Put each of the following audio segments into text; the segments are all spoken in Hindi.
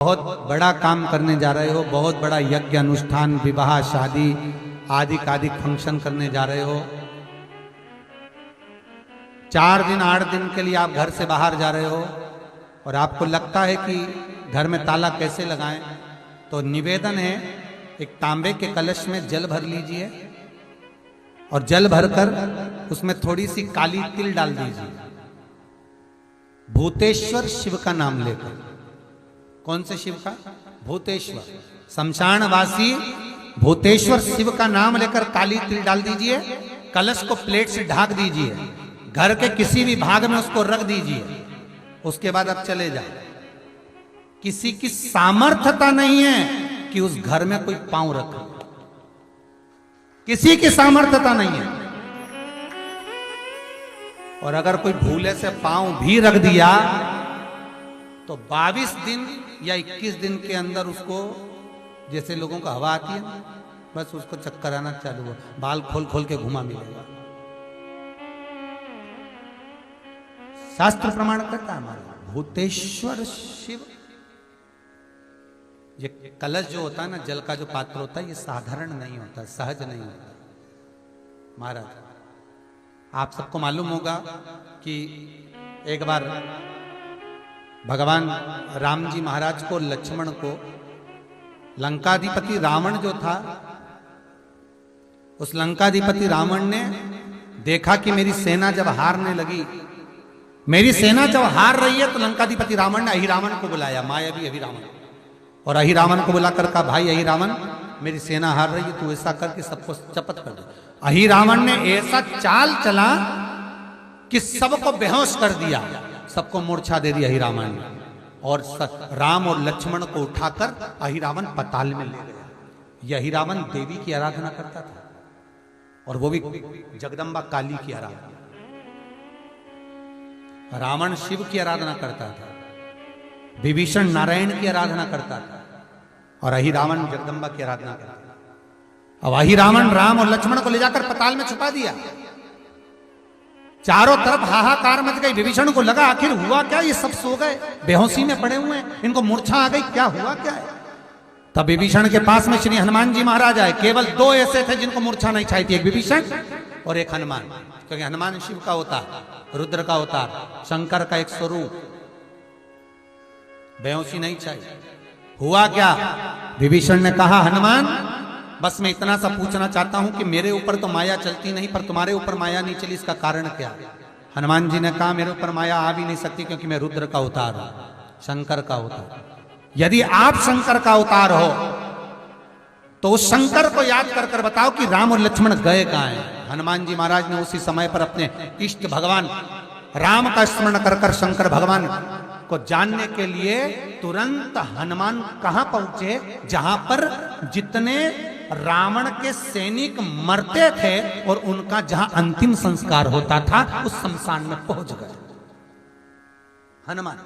बहुत बड़ा काम करने जा रहे हो, बहुत बड़ा यज्ञ अनुष्ठान, विवाह, शादी आदि फंक्शन करने जा रहे हो। 4 दिन 8 दिन के लिए आप घर से बाहर जा रहे हो और आपको लगता है कि घर में ताला कैसे लगाएं, तो निवेदन है एक तांबे के कलश में जल भर लीजिए और जल भरकर उसमें थोड़ी सी काली तिल डाल दीजिए। भूतेश्वर शिव का नाम लेकर। कौन से शिव का? भूतेश्वर, शमशानवासी भूतेश्वर शिव का नाम लेकर काली तिल डाल दीजिए। कलश को प्लेट से ढक दीजिए, घर के किसी भी भाग में उसको रख दीजिए। उसके बाद आप चले जाए। किसी की सामर्थ्यता नहीं है कि उस घर में कोई पांव रखे, किसी की सामर्थ्यता नहीं है। और अगर कोई भूले से पांव भी रख दिया तो 22 दिन या 21 दिन के अंदर उसको, जैसे लोगों को हवा आती है, बस उसको चक्कर आना चालू हो, बाल खोल खोल के घुमा मिलेगा। शास्त्र प्रमाण करता है हमारा भूतेश्वर शिव। ये कलश जो होता है ना, जल का जो पात्र होता है, ये साधारण नहीं होता, सहज नहीं होता। महाराज, आप सबको मालूम होगा कि एक बार भगवान राम जी महाराज को, लक्ष्मण को, लंकाधिपति रावण जो था, उस लंकाधिपति रावण ने देखा कि मेरी सेना जब हारने लगी, मेरी सेना जब हार रही है, तो लंकाधिपति रावण ने अहिरावण को बुलाया, मायावी अहिरावण, और अहिरावण को बुलाकर कहा, भाई अहिरावण, मेरी सेना हार रही है, तू ऐसा करके सबको चपत कर दे। अहिरावण ने ऐसा चाल चला कि सबको बेहोश कर दिया, सबको मूर्छा दे दी अहिरावण ने, और राम और लक्ष्मण को उठाकर अहिरावण पताल में ले गया। यह अहिरावण देवी की आराधना करता था, और वो भी जगदम्बा काली की आराधना। रावण शिव की आराधना करता था, विभीषण नारायण की आराधना करता था, और अहिरावण जगदम्बा की आराधना करता था। अब अहिरावण राम और लक्ष्मण को ले जाकर पताल में छुपा दिया। चारों तरफ हाहाकार मच गई। विभीषण को लगा आखिर हुआ क्या, ये सब सो गए, बेहोशी में पड़े हुए हैं, इनको मूर्छा आ गई, क्या हुआ क्या है। तब विभीषण के पास में श्री हनुमान जी महाराज आए। केवल 2 ऐसे थे जिनको मूर्छा नहीं छाई थी, एक विभीषण और एक हनुमान, क्योंकि हनुमान शिव का होता, रुद्र का अवतार, शंकर का एक स्वरूप। बेहोशी नहीं चाहिए। हुआ क्या? विभीषण ने कहा, हनुमान, बस मैं इतना सा पूछना चाहता हूं कि मेरे ऊपर तो माया चलती नहीं, पर तुम्हारे ऊपर माया नहीं चली, इसका कारण क्या? हनुमान जी ने कहा, मेरे ऊपर माया आ भी नहीं सकती, क्योंकि मैं रुद्र का अवतार हूं, शंकर का अवतार। यदि आप शंकर का अवतार हो तो उस शंकर को याद कर कर बताओ कि राम और लक्ष्मण गए कहां हैं। हनुमान जी महाराज ने उसी समय पर अपने इष्ट भगवान राम का स्मरण कर कर शंकर भगवान को जानने के लिए तुरंत हनुमान कहां पहुंचे? जहां पर जितने रावण के सैनिक मरते थे और उनका जहां अंतिम संस्कार होता था, उस शमशान में पहुंच गए हनुमान।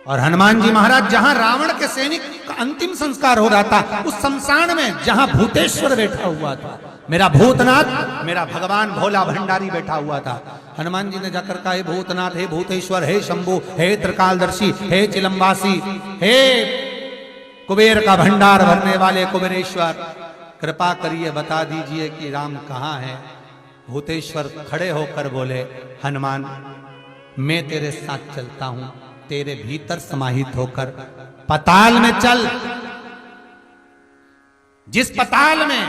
और हनुमान जी महाराज जहां रावण के सैनिक का अंतिम संस्कार हो रहा था, उस शमशान में जहां भूतेश्वर बैठा हुआ था, मेरा भूतनाथ, मेरा भगवान भोला भंडारी बैठा हुआ था, हनुमान जी ने जाकर कहा, हे भूतनाथ, हे भूतेश्वर, हे शंभु, हे त्रिकालदर्शी, हे चिलम्बासी, हे कुबेर का भंडार भरने वाले कुबेरेश्वर, कृपा करिए बता दीजिए कि राम कहाँ है। भूतेश्वर खड़े होकर बोले, हनुमान, मैं तेरे साथ चलता हूं, तेरे भीतर समाहित होकर पताल में चल। जिस पताल में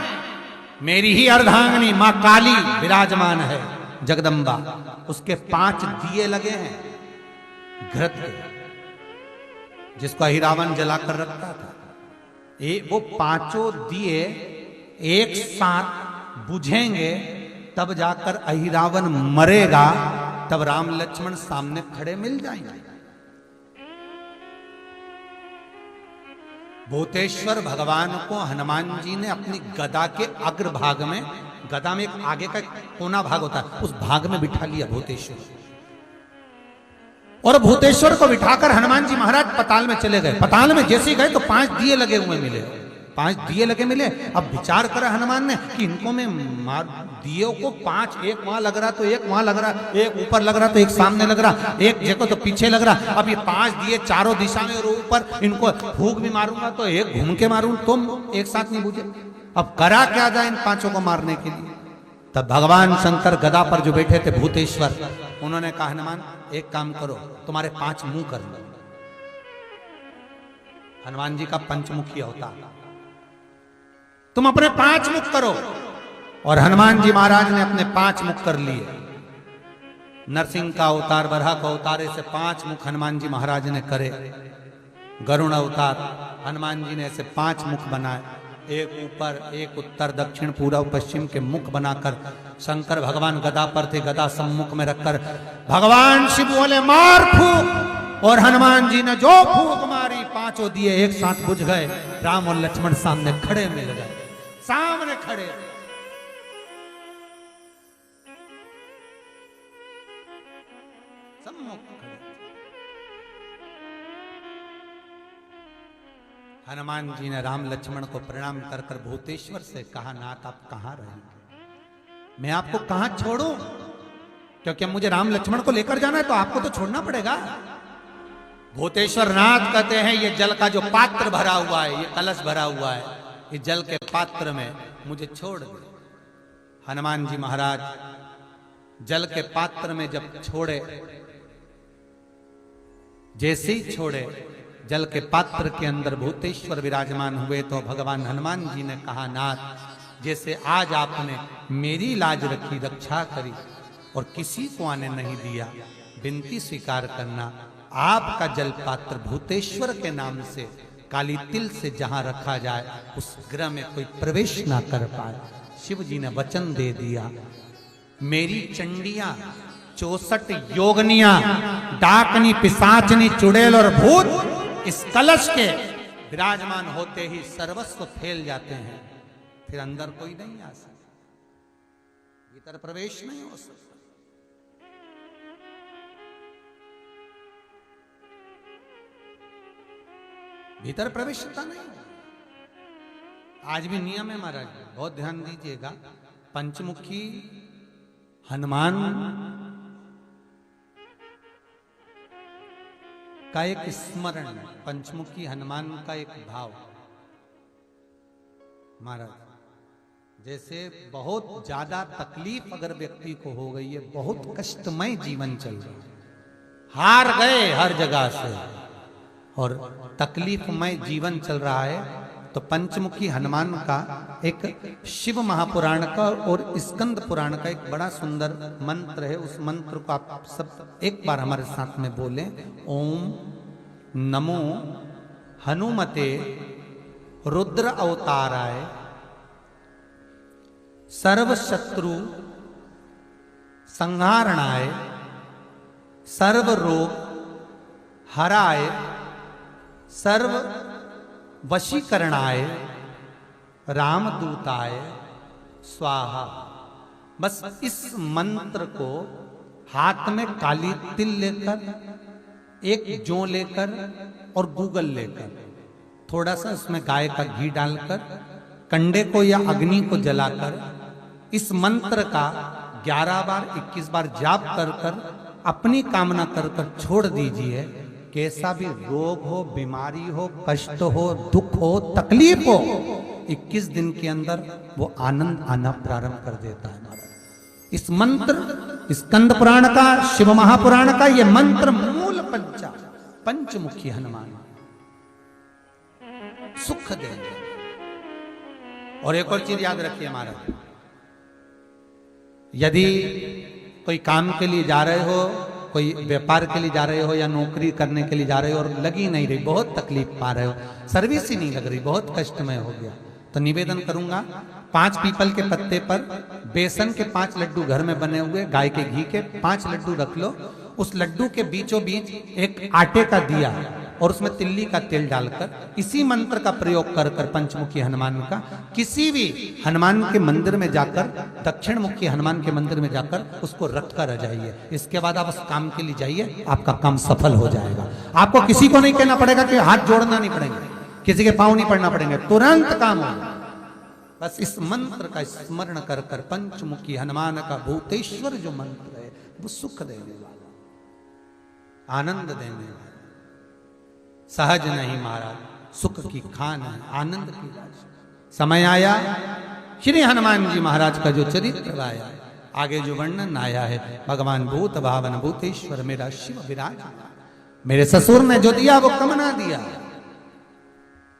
मेरी ही अर्धांगिनी मां काली विराजमान है, जगदम्बा, उसके 5 दिए लगे हैं घृत के, जिसको अहिरावण जलाकर रखता था। वो 5 दिए एक साथ बुझेंगे, तब जाकर अहिरावण मरेगा, तब राम लक्ष्मण सामने खड़े मिल जाएंगे। भूतेश्वर भगवान को हनुमान जी ने अपनी गदा के अग्रभाग में, गदा में एक आगे का कोना भाग होता है, उस भाग में बिठा लिया भूतेश्वर, और भूतेश्वर को बिठाकर हनुमान जी महाराज पताल में चले गए। पताल में जैसे गए तो 5 दिए लगे हुए मिले। 5 दिए लगे मिले। अब विचार करा हनुमान ने कि इनको मैं मार, दियों को 5, एक वहां लग रहा तो एक वहां लग रहा, एक ऊपर लग रहा तो एक सामने लग रहा, एक जगह तो पीछे लग रहा। अब ये 5 दिए चारों दिशा में और ऊपर, इनको फूंक भी मारूंगा तो एक घूम के मारूं तो एक साथ नहीं बुझे। अब करा क्या जाए इन 5 को मारने के लिए। तब भगवान शंकर गदा पर जो बैठे थे भूतेश्वर, उन्होंने कहा हनुमान एक काम करो, तुम्हारे 5 मुंह कर लो। हनुमान जी का पंचमुखी अवतार, तुम अपने 5 मुख करो। और हनुमान जी महाराज ने अपने 5 मुख कर लिए। नरसिंह का अवतार, बरहा का अवतार, ऐसे 5 मुख हनुमान जी महाराज ने करे। गरुण अवतार, हनुमान जी ने ऐसे 5 मुख बनाए, एक ऊपर, एक उत्तर, दक्षिण, पूर्व, पश्चिम के मुख बनाकर शंकर भगवान गदा पर थे, गदा सम्मुख में रखकर भगवान शिव बोले मार फूंक, और हनुमान जी ने जो फूंक मारी 5 दिए एक साथ बुझ गए। राम और लक्ष्मण सामने खड़े मिल गए, सामने खड़े। सम्मुख खड़े। हनुमान जी ने राम लक्ष्मण को प्रणाम कर कर भूतेश्वर से कहा, नाथ आप कहां रहेंगे, मैं आपको कहां छोड़ूं, क्योंकि मुझे राम लक्ष्मण को लेकर जाना है तो आपको तो छोड़ना पड़ेगा। भूतेश्वर नाथ कहते हैं ये जल का जो पात्र भरा हुआ है, ये कलश भरा हुआ है, इस जल के पात्र में मुझे छोड़ दे। हनुमान जी महाराज जल के पात्र में जब छोड़े, जैसे ही छोड़े जल के पात्र के अंदर भूतेश्वर विराजमान हुए तो भगवान हनुमान जी ने कहा, नाथ जैसे आज आपने मेरी लाज रखी, रक्षा करी और किसी को आने नहीं दिया, विनती स्वीकार करना, आपका जल पात्र भूतेश्वर के नाम से काली तिल से जहां रखा जाए उस गृह में कोई प्रवेश ना कर पाए। शिव जी ने वचन दे दिया, मेरी चंडियां 64 योगनियां, डाकनी, पिशाचनी, चुड़ैल और भूत इस कलश के विराजमान होते ही सर्वस्व फैल जाते हैं, फिर अंदर कोई नहीं आ सकता, भीतर प्रवेश नहीं हो सकता। भीतर प्रवेशता नहीं। आज भी नियम है महाराज, बहुत ध्यान दीजिएगा। पंचमुखी हनुमान का एक स्मरण, पंचमुखी हनुमान का एक भाव। महाराज जैसे बहुत ज्यादा तकलीफ अगर व्यक्ति को हो गई है, बहुत कष्टमय जीवन चल रहा है, हार गए हर जगह से और तकलीफमय जीवन चल रहा है, तो पंचमुखी हनुमान का एक शिव महापुराण का और स्कंद पुराण का एक बड़ा सुंदर मंत्र है। उस मंत्र को आप सब एक बार हमारे साथ में बोलें। ओम नमो हनुमते रुद्र अवताराय सर्व शत्रु संहारणाय सर्व रोग हराय सर्व वशीकरणाय रामदूताय स्वाहा। बस इस मंत्र को हाथ में काली तिल लेकर, एक जौ लेकर और गूगल लेकर, थोड़ा सा उसमें गाय का घी डालकर, कंडे को या अग्नि को जलाकर इस मंत्र का 11 बार 21 बार जाप कर कर अपनी कामना कर कर छोड़ दीजिए। कैसा भी रोग हो, बीमारी हो, कष्ट हो, दुख हो, तकलीफ हो, 21 दिन के अंदर वो आनंद आना प्रारंभ कर देता है महाराज। इस मंत्र, स्कंद पुराण का, शिव महापुराण का ये मंत्र मूल पंचमुखी हनुमान सुख देंगे। और एक और चीज याद रखिए महाराज, यदि कोई काम के लिए जा रहे हो, कोई व्यापार के लिए जा रहे हो या नौकरी करने के लिए जा रहे हो और लगी नहीं रही, बहुत तकलीफ पा रहे हो, सर्विस ही नहीं लग रही, बहुत कष्टमय हो गया, तो निवेदन करूंगा 5 पीपल के पत्ते पर बेसन के 5 लड्डू घर में बने हुए, गाय के घी के 5 लड्डू रख लो, उस लड्डू के बीचों बीच एक आटे का दिया और उसमें तिल्ली का तेल डालकर इसी मंत्र का प्रयोग कर कर पंचमुखी हनुमान का किसी भी हनुमान के मंदिर में जाकर, दक्षिण मुखी हनुमान के मंदिर में जाकर उसको रख कर आ जाइए। इसके बाद आप उस काम के लिए जाइए, आपका काम सफल हो जाएगा। आपको किसी को नहीं कहना पड़ेगा कि हाथ जोड़ना नहीं पड़ेगा, किसी के पांव नहीं पड़ना पड़ेंगे, तुरंत काम होगा। बस इस मंत्र का स्मरण कर कर पंचमुखी हनुमान का भूतेश्वर जो मंत्र है वो सुख देने वाला, आनंद देने वाला, सहज नहीं महाराज, सुख की खान है, आनंद की राशि। समय आया श्री हनुमान जी महाराज का जो चरित्र आया, आगे जो वर्णन आया है, भगवान भूत भावन भूतेश्वर मेरा शिव विराज, मेरे ससुर ने जो दिया वो कम ना दिया।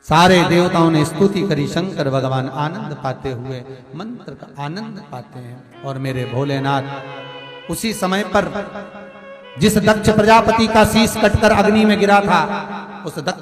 सारे देवताओं ने स्तुति करी, शंकर भगवान आनंद पाते हुए मंत्र का आनंद पाते हैं। और मेरे भोलेनाथ उसी समय पर जिस दक्ष प्रजापति का शीश कटकर अग्नि में गिरा था, उस दक्ष